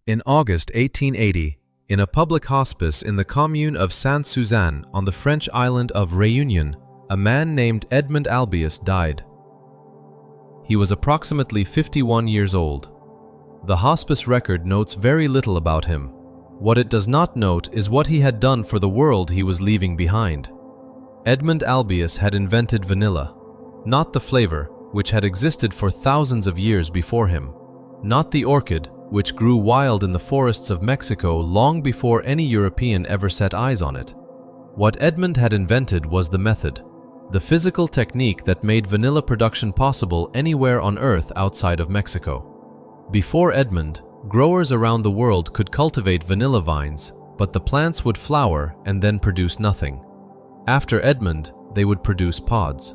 In August 1880, in a public hospice in the commune of Sainte-Suzanne on the French island of Réunion, a man named Edmond Albius died. He was approximately 51 years old. The hospice record notes very little about him. What it does not note is what he had done for the world he was leaving behind. Edmond Albius had invented vanilla, not the flavor, which had existed for thousands of years before him, not the orchid, which grew wild in the forests of Mexico long before any European ever set eyes on it. What Edmond had invented was the method, the physical technique that made vanilla production possible anywhere on Earth outside of Mexico. Before Edmond, growers around the world could cultivate vanilla vines, but the plants would flower and then produce nothing. After Edmond, they would produce pods.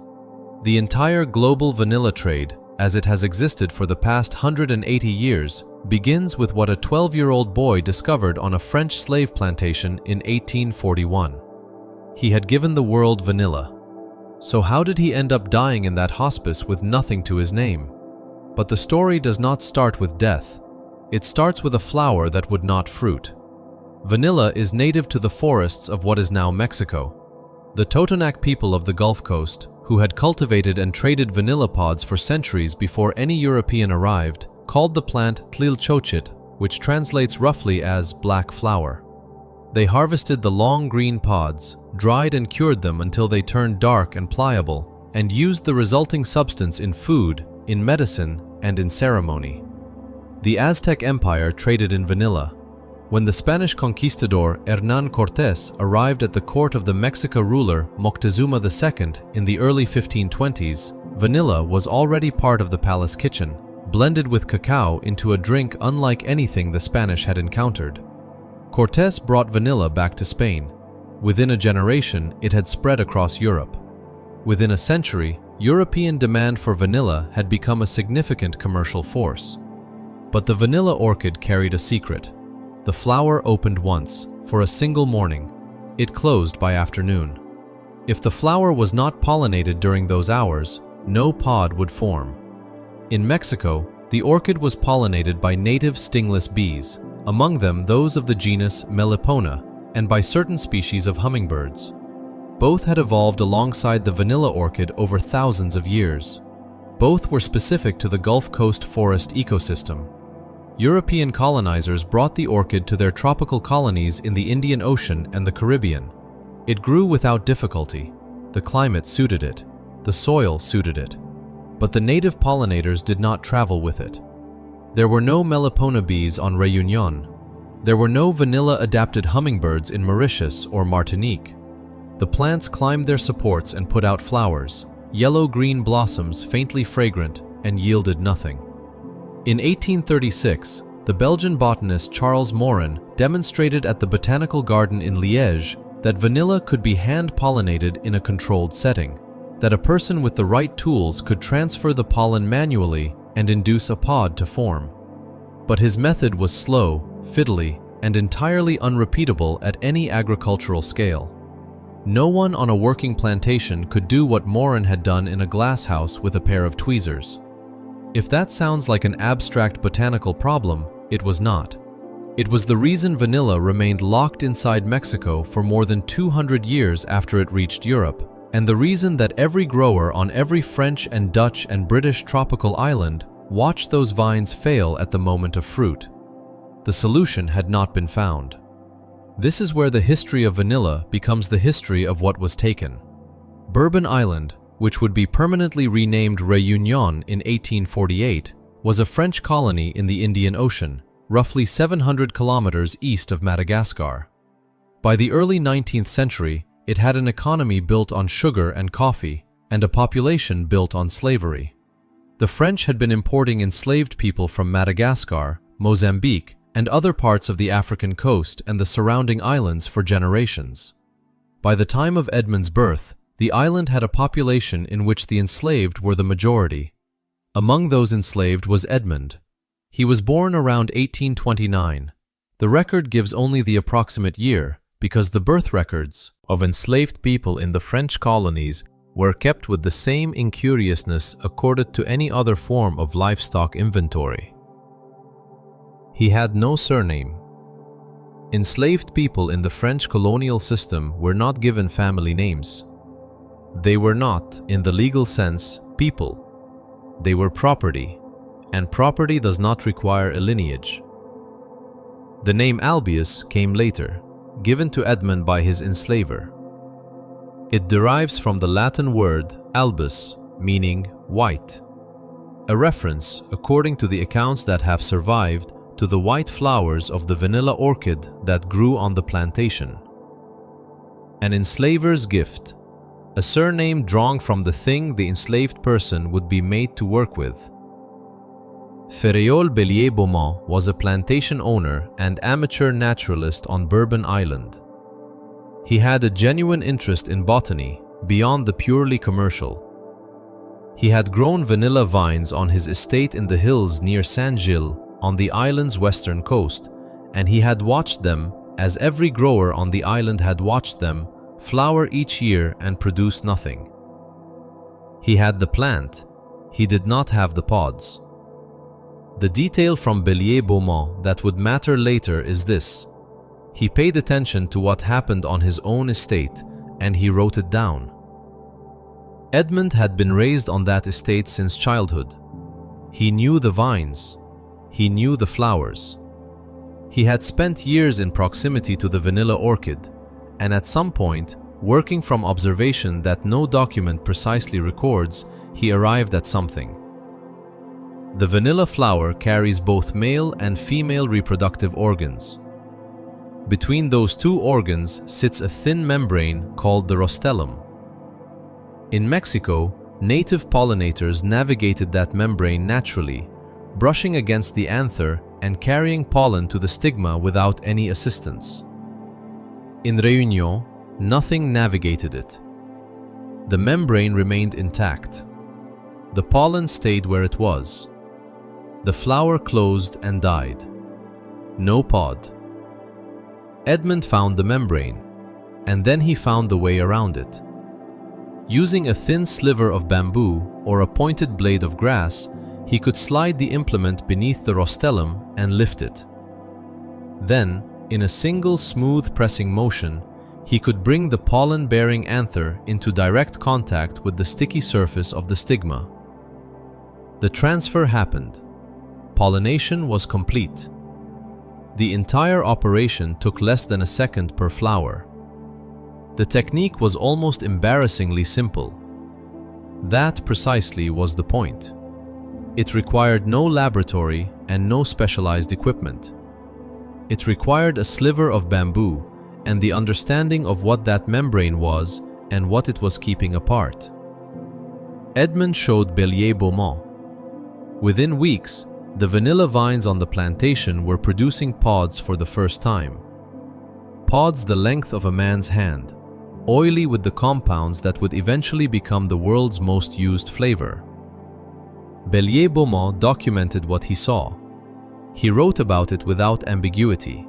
The entire global vanilla trade, as it has existed for the past 180 years, begins with what a 12-year-old boy discovered on a French slave plantation in 1841. He had given the world vanilla. So how did he end up dying in that hospice with nothing to his name? But the story does not start with death. It starts with a flower that would not fruit. Vanilla is native to the forests of what is now Mexico. The Totonac people of the Gulf Coast, who had cultivated and traded vanilla pods for centuries before any European arrived, called the plant tlilchochit, which translates roughly as black flower. They harvested the long green pods, dried and cured them until they turned dark and pliable, and used the resulting substance in food, in medicine, and in ceremony. The Aztec Empire traded in vanilla. When the Spanish conquistador Hernán Cortés arrived at the court of the Mexica ruler Moctezuma II in the early 1520s, vanilla was already part of the palace kitchen, blended with cacao into a drink unlike anything the Spanish had encountered. Cortés brought vanilla back to Spain. Within a generation, it had spread across Europe. Within a century, European demand for vanilla had become a significant commercial force. But the vanilla orchid carried a secret. The flower opened once, for a single morning. It closed by afternoon. If the flower was not pollinated during those hours, no pod would form. In Mexico, the orchid was pollinated by native stingless bees, among them those of the genus Melipona, and by certain species of hummingbirds. Both had evolved alongside the vanilla orchid over thousands of years. Both were specific to the Gulf Coast forest ecosystem. European colonizers brought the orchid to their tropical colonies in the Indian Ocean and the Caribbean. It grew without difficulty. The climate suited it. The soil suited it. But the native pollinators did not travel with it. There were no Melipona bees on Réunion. There were no vanilla-adapted hummingbirds in Mauritius or Martinique. The plants climbed their supports and put out flowers, yellow-green blossoms faintly fragrant, and yielded nothing. In 1836, the Belgian botanist Charles Morin demonstrated at the Botanical Garden in Liège that vanilla could be hand-pollinated in a controlled setting, that a person with the right tools could transfer the pollen manually and induce a pod to form. But his method was slow, fiddly, and entirely unrepeatable at any agricultural scale. No one on a working plantation could do what Morin had done in a glasshouse with a pair of tweezers. If that sounds like an abstract botanical problem, it was not. It was the reason vanilla remained locked inside Mexico for more than 200 years after it reached Europe, and the reason that every grower on every French and Dutch and British tropical island watched those vines fail at the moment of fruit. The solution had not been found. This is where the history of vanilla becomes the history of what was taken. Bourbon Island, which would be permanently renamed Réunion in 1848, was a French colony in the Indian Ocean, roughly 700 kilometers east of Madagascar. By the early 19th century, it had an economy built on sugar and coffee, and a population built on slavery. The French had been importing enslaved people from Madagascar, Mozambique, and other parts of the African coast and the surrounding islands for generations. By the time of Edmond's birth, the island had a population in which the enslaved were the majority. Among those enslaved was Edmond. He was born around 1829. The record gives only the approximate year because the birth records of enslaved people in the French colonies were kept with the same incuriousness accorded to any other form of livestock inventory. He had no surname. Enslaved people in the French colonial system were not given family names. They were not, in the legal sense, people. They were property, and property does not require a lineage. The name Albius came later, given to Edmond by his enslaver. It derives from the Latin word albus, meaning white, a reference, according to the accounts that have survived, to the white flowers of the vanilla orchid that grew on the plantation. An enslaver's gift, a surname drawn from the thing the enslaved person would be made to work with. Ferréol Bellier-Beaumont was a plantation owner and amateur naturalist on Bourbon Island. He had a genuine interest in botany, beyond the purely commercial. He had grown vanilla vines on his estate in the hills near Saint-Gilles on the island's western coast, and he had watched them, as every grower on the island had watched them, flower each year and produce nothing. He had the plant, he did not have the pods. The detail from Bellier-Beaumont that would matter later is this: he paid attention to what happened on his own estate, and he wrote it down. Edmond had been raised on that estate since childhood. He knew the vines. He knew the flowers. He had spent years in proximity to the vanilla orchid, and at some point, working from observation that no document precisely records, he arrived at something. The vanilla flower carries both male and female reproductive organs. Between those two organs sits a thin membrane called the rostellum. In Mexico, native pollinators navigated that membrane naturally, brushing against the anther and carrying pollen to the stigma without any assistance. In Réunion, nothing navigated it. The membrane remained intact. The pollen stayed where it was. The flower closed and died. No pod. Edmond found the membrane, and then he found the way around it. Using a thin sliver of bamboo or a pointed blade of grass, he could slide the implement beneath the rostellum and lift it. Then, in a single smooth pressing motion, he could bring the pollen-bearing anther into direct contact with the sticky surface of the stigma. The transfer happened. Pollination was complete. The entire operation took less than a second per flower. The technique was almost embarrassingly simple. That precisely was the point. It required no laboratory and no specialized equipment. It required a sliver of bamboo and the understanding of what that membrane was and what it was keeping apart. Edmond showed Bellier-Beaumont. Within weeks, the vanilla vines on the plantation were producing pods for the first time. Pods the length of a man's hand, oily with the compounds that would eventually become the world's most used flavor. Bellier-Beaumont documented what he saw. He wrote about it without ambiguity.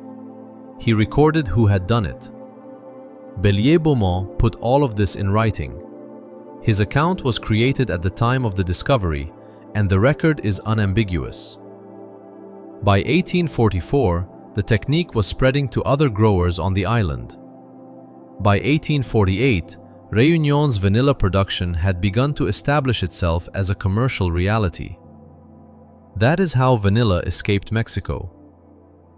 He recorded who had done it. Bellier-Beaumont put all of this in writing. His account was created at the time of the discovery, and the record is unambiguous. By 1844, the technique was spreading to other growers on the island. By 1848, Réunion's vanilla production had begun to establish itself as a commercial reality. That is how vanilla escaped Mexico.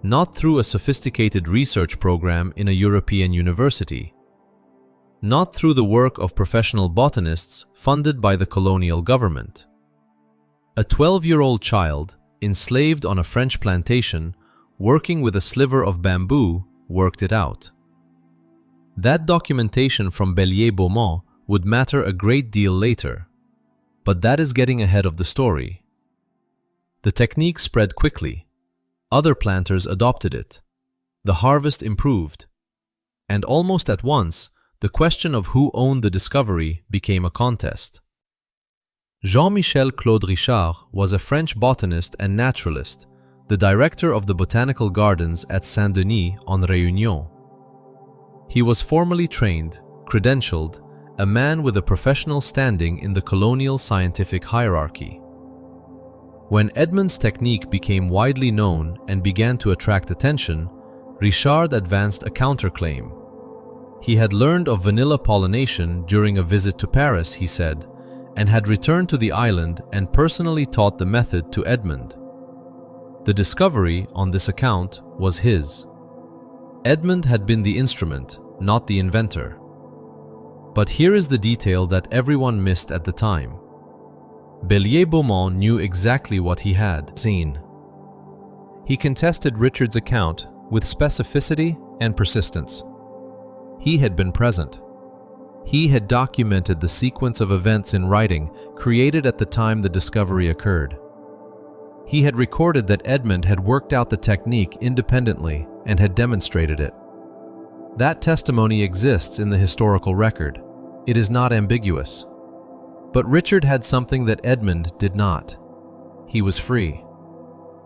Not through a sophisticated research program in a European university. Not through the work of professional botanists funded by the colonial government. A 12-year-old child, enslaved on a French plantation, working with a sliver of bamboo, worked it out. That documentation from Bellier-Beaumont would matter a great deal later, but that is getting ahead of the story. The technique spread quickly. Other planters adopted it. The harvest improved. And almost at once, the question of who owned the discovery became a contest. Jean-Michel Claude Richard was a French botanist and naturalist, the director of the botanical gardens at Saint-Denis on Réunion. He was formally trained, credentialed, a man with a professional standing in the colonial scientific hierarchy. When Edmond's technique became widely known and began to attract attention, Richard advanced a counterclaim. He had learned of vanilla pollination during a visit to Paris, he said, and had returned to the island and personally taught the method to Edmond. The discovery, on this account, was his. Edmond had been the instrument, not the inventor. But here is the detail that everyone missed at the time. Bellier-Beaumont knew exactly what he had seen. He contested Richard's account with specificity and persistence. He had been present. He had documented the sequence of events in writing created at the time the discovery occurred. He had recorded that Edmond had worked out the technique independently and had demonstrated it. That testimony exists in the historical record. It is not ambiguous. But Richard had something that Edmond did not. He was free.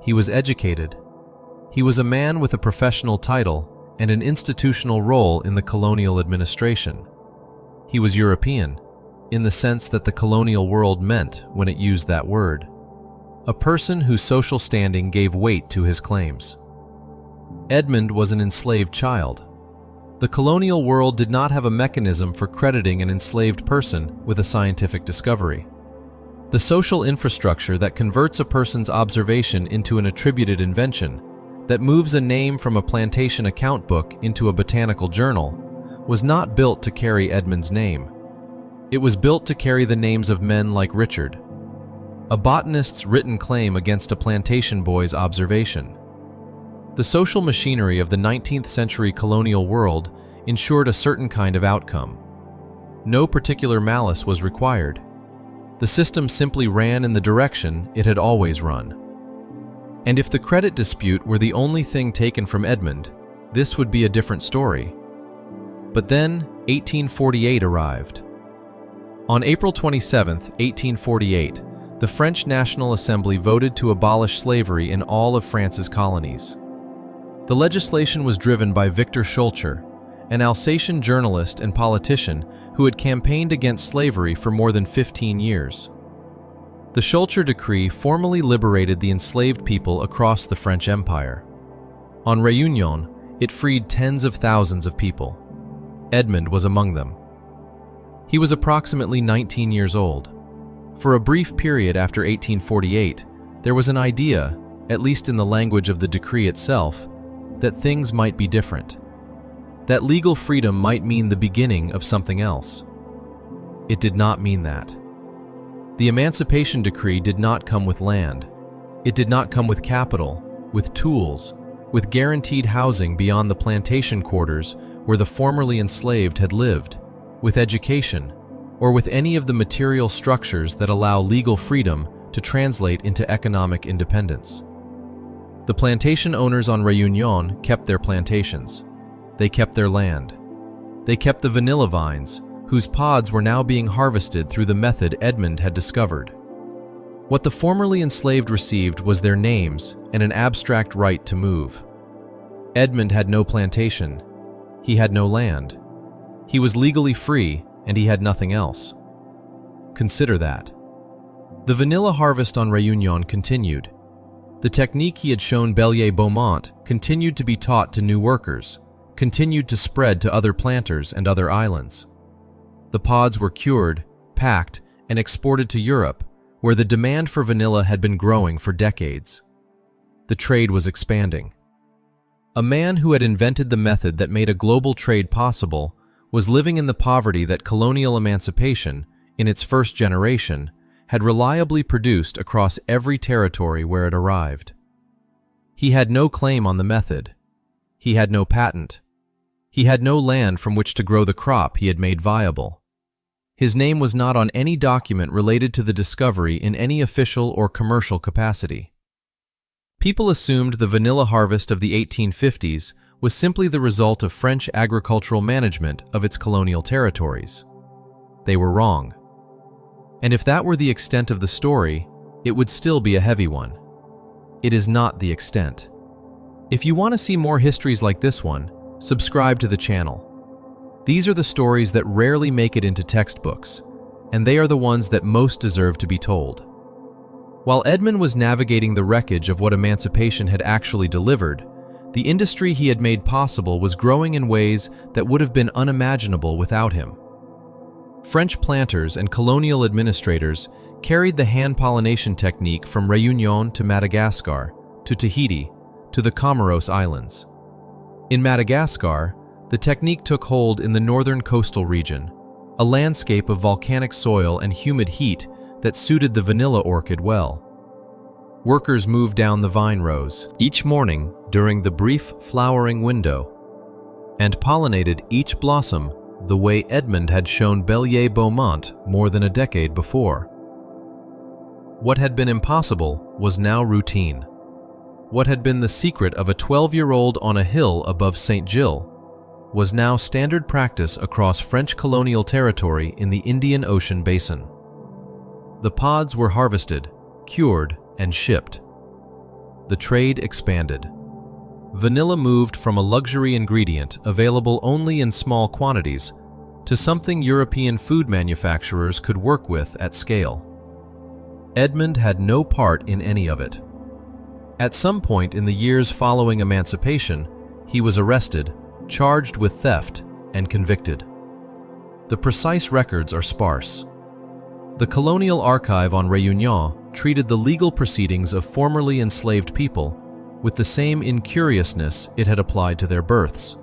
He was educated. He was a man with a professional title and an institutional role in the colonial administration. He was European, in the sense that the colonial world meant when it used that word. A person whose social standing gave weight to his claims. Edmond was an enslaved child. The colonial world did not have a mechanism for crediting an enslaved person with a scientific discovery. The social infrastructure that converts a person's observation into an attributed invention, that moves a name from a plantation account book into a botanical journal, was not built to carry Edmond's name. It was built to carry the names of men like Richard, a botanist's written claim against a plantation boy's observation. The social machinery of the 19th century colonial world ensured a certain kind of outcome. No particular malice was required. The system simply ran in the direction it had always run. And if the credit dispute were the only thing taken from Edmond, this would be a different story. But then, 1848 arrived. On April 27, 1848, the French National Assembly voted to abolish slavery in all of France's colonies. The legislation was driven by Victor Schulcher, an Alsatian journalist and politician who had campaigned against slavery for more than 15 years. The Schulcher Decree formally liberated the enslaved people across the French Empire. On Réunion, it freed tens of thousands of people. Edmond was among them. He was approximately 19 years old. For a brief period after 1848, there was an idea, at least in the language of the decree itself, that things might be different. That legal freedom might mean the beginning of something else. It did not mean that. The Emancipation Decree did not come with land. It did not come with capital, with tools, with guaranteed housing beyond the plantation quarters where the formerly enslaved had lived, with education, or with any of the material structures that allow legal freedom to translate into economic independence. The plantation owners on Réunion kept their plantations. They kept their land. They kept the vanilla vines, whose pods were now being harvested through the method Edmond had discovered. What the formerly enslaved received was their names and an abstract right to move. Edmond had no plantation. He had no land. He was legally free, and he had nothing else. Consider that. The vanilla harvest on Réunion continued. The technique he had shown Bellier-Beaumont continued to be taught to new workers, continued to spread to other planters and other islands. The pods were cured, packed, and exported to Europe, where the demand for vanilla had been growing for decades. The trade was expanding. A man who had invented the method that made a global trade possible was living in the poverty that colonial emancipation, in its first generation, had reliably produced across every territory where it arrived. He had no claim on the method. He had no patent. He had no land from which to grow the crop he had made viable. His name was not on any document related to the discovery in any official or commercial capacity. People assumed the vanilla harvest of the 1850s was simply the result of French agricultural management of its colonial territories. They were wrong. And if that were the extent of the story, it would still be a heavy one. It is not the extent. If you want to see more histories like this one, subscribe to the channel. These are the stories that rarely make it into textbooks, and they are the ones that most deserve to be told. While Edmond was navigating the wreckage of what emancipation had actually delivered, the industry he had made possible was growing in ways that would have been unimaginable without him. French planters and colonial administrators carried the hand-pollination technique from Réunion to Madagascar, to Tahiti, to the Comoros Islands. In Madagascar, the technique took hold in the northern coastal region, a landscape of volcanic soil and humid heat that suited the vanilla orchid well. Workers moved down the vine rows each morning during the brief flowering window and pollinated each blossom the way Edmond had shown Bellier-Beaumont more than a decade before. What had been impossible was now routine. What had been the secret of a 12-year-old on a hill above St. Gilles was now standard practice across French colonial territory in the Indian Ocean basin. The pods were harvested, cured, and shipped. The trade expanded. Vanilla moved from a luxury ingredient available only in small quantities to something European food manufacturers could work with at scale. Edmond had no part in any of it. At some point in the years following emancipation, he was arrested, charged with theft, and convicted. The precise records are sparse. The Colonial Archive on Réunion treated the legal proceedings of formerly enslaved people with the same incuriousness it had applied to their births.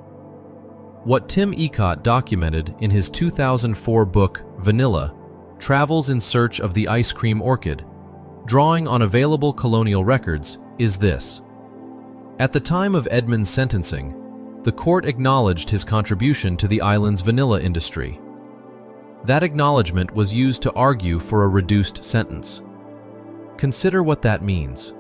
What Tim Ecott documented in his 2004 book, Vanilla, Travels in Search of the Ice Cream Orchid, drawing on available colonial records, is this. At the time of Edmond's sentencing, the court acknowledged his contribution to the island's vanilla industry. That acknowledgement was used to argue for a reduced sentence. Consider what that means.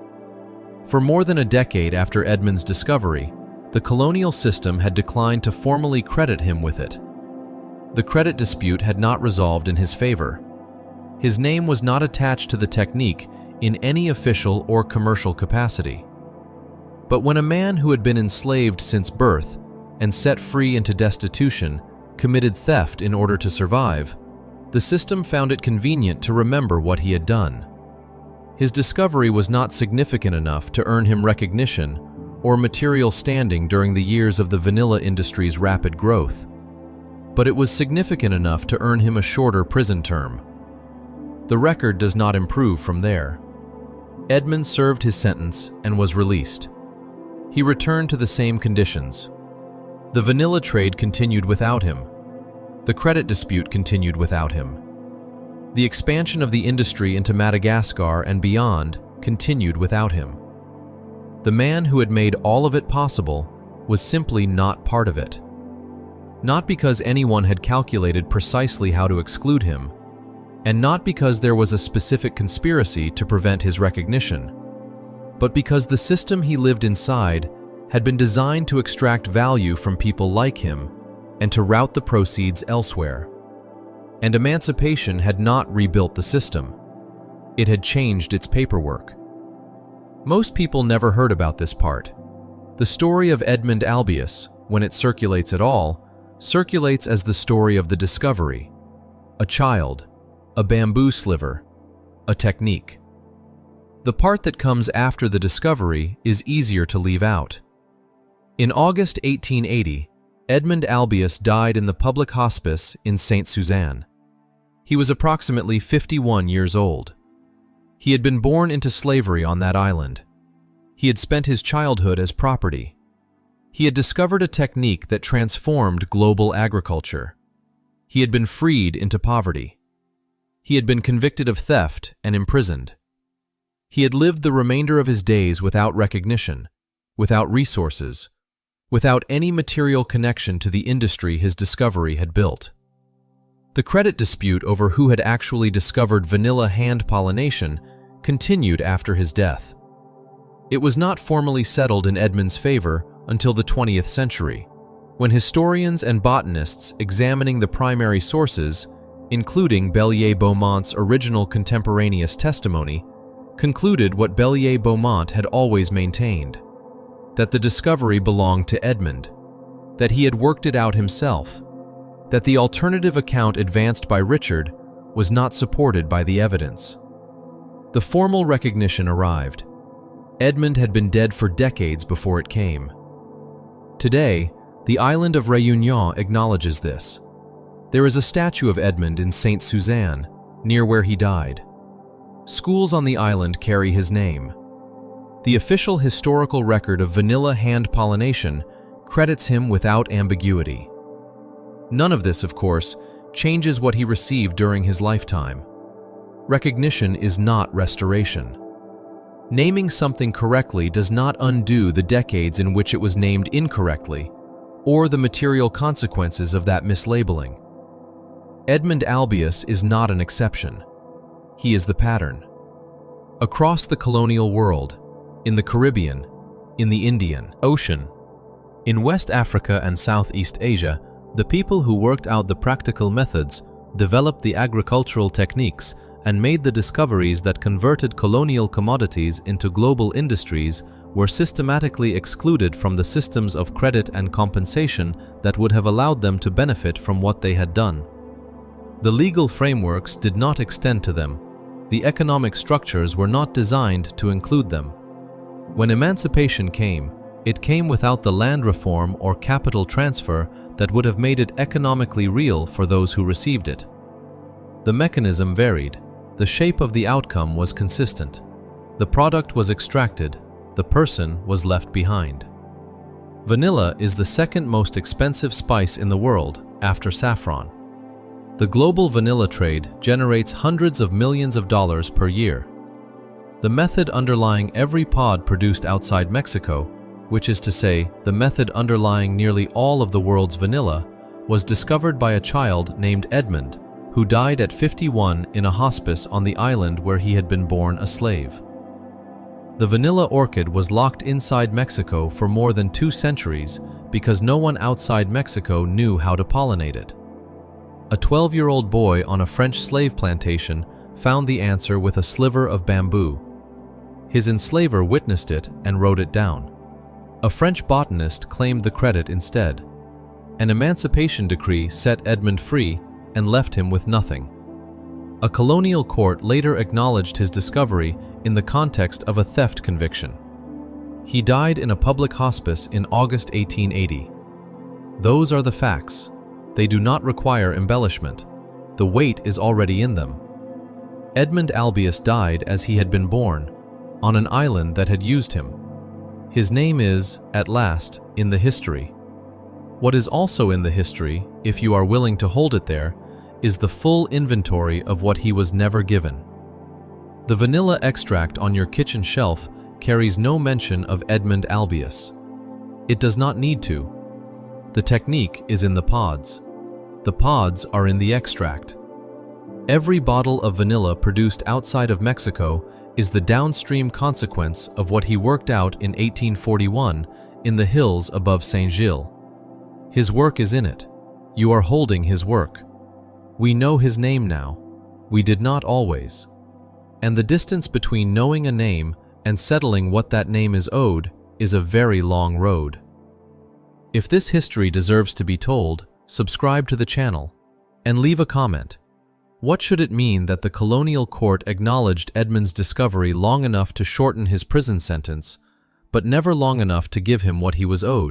For more than a decade after Edmond's discovery, the colonial system had declined to formally credit him with it. The credit dispute had not resolved in his favor. His name was not attached to the technique in any official or commercial capacity. But when a man who had been enslaved since birth and set free into destitution committed theft in order to survive, the system found it convenient to remember what he had done. His discovery was not significant enough to earn him recognition or material standing during the years of the vanilla industry's rapid growth, but it was significant enough to earn him a shorter prison term. The record does not improve from there. Edmond served his sentence and was released. He returned to the same conditions. The vanilla trade continued without him. The credit dispute continued without him. The expansion of the industry into Madagascar and beyond continued without him. The man who had made all of it possible was simply not part of it. Not because anyone had calculated precisely how to exclude him, and not because there was a specific conspiracy to prevent his recognition, but because the system he lived inside had been designed to extract value from people like him and to route the proceeds elsewhere. And emancipation had not rebuilt the system. It had changed its paperwork. Most people never heard about this part. The story of Edmond Albius, when it circulates at all, circulates as the story of the discovery. A child, a bamboo sliver, a technique. The part that comes after the discovery is easier to leave out. In August 1880, Edmond Albius died in the public hospice in Sainte-Suzanne. He was approximately 51 years old. He had been born into slavery on that island. He had spent his childhood as property. He had discovered a technique that transformed global agriculture. He had been freed into poverty. He had been convicted of theft and imprisoned. He had lived the remainder of his days without recognition, without resources, without any material connection to the industry his discovery had built. The credit dispute over who had actually discovered vanilla hand-pollination continued after his death. It was not formally settled in Edmond's favor until the 20th century, when historians and botanists examining the primary sources, including Bellier-Beaumont's original contemporaneous testimony, concluded what Bellier-Beaumont had always maintained, that the discovery belonged to Edmond, that he had worked it out himself, that the alternative account advanced by Richard was not supported by the evidence. The formal recognition arrived. Edmond had been dead for decades before it came. Today, the island of Réunion acknowledges this. There is a statue of Edmond in Sainte-Suzanne, near where he died. Schools on the island carry his name. The official historical record of vanilla hand-pollination credits him without ambiguity. None of this, of course, changes what he received during his lifetime. Recognition is not restoration. Naming something correctly does not undo the decades in which it was named incorrectly, or the material consequences of that mislabeling. Edmond Albius is not an exception. He is the pattern. Across the colonial world, in the Caribbean, in the Indian Ocean, in West Africa and Southeast Asia, the people who worked out the practical methods, developed the agricultural techniques, and made the discoveries that converted colonial commodities into global industries were systematically excluded from the systems of credit and compensation that would have allowed them to benefit from what they had done. The legal frameworks did not extend to them. The economic structures were not designed to include them. When emancipation came, it came without the land reform or capital transfer that would have made it economically real for those who received it. The mechanism varied. The shape of the outcome was consistent. The product was extracted. The person was left behind. Vanilla is the second most expensive spice in the world, after saffron. The global vanilla trade generates hundreds of millions of dollars per year. The method underlying every pod produced outside Mexico, which is to say, the method underlying nearly all of the world's vanilla, was discovered by a child named Edmond, who died at 51 in a hospice on the island where he had been born a slave. The vanilla orchid was locked inside Mexico for more than 2 centuries because no one outside Mexico knew how to pollinate it. A 12-year-old boy on a French slave plantation found the answer with a sliver of bamboo. His enslaver witnessed it and wrote it down. A French botanist claimed the credit instead. An emancipation decree set Edmond free and left him with nothing. A colonial court later acknowledged his discovery in the context of a theft conviction. He died in a public hospice in August 1880. Those are the facts. They do not require embellishment. The weight is already in them. Edmond Albius died as he had been born, on an island that had used him. His name is, at last, in the history. What is also in the history, if you are willing to hold it there, is the full inventory of what he was never given. The vanilla extract on your kitchen shelf carries no mention of Edmond Albius. It does not need to. The technique is in the pods. The pods are in the extract. Every bottle of vanilla produced outside of Mexico is the downstream consequence of what he worked out in 1841 in the hills above Saint-Gilles. His work is in it. You are holding his work. We know his name now. We did not always. And the distance between knowing a name and settling what that name is owed is a very long road. If this history deserves to be told, subscribe to the channel and leave a comment. What should it mean that the colonial court acknowledged Edmond's discovery long enough to shorten his prison sentence, but never long enough to give him what he was owed?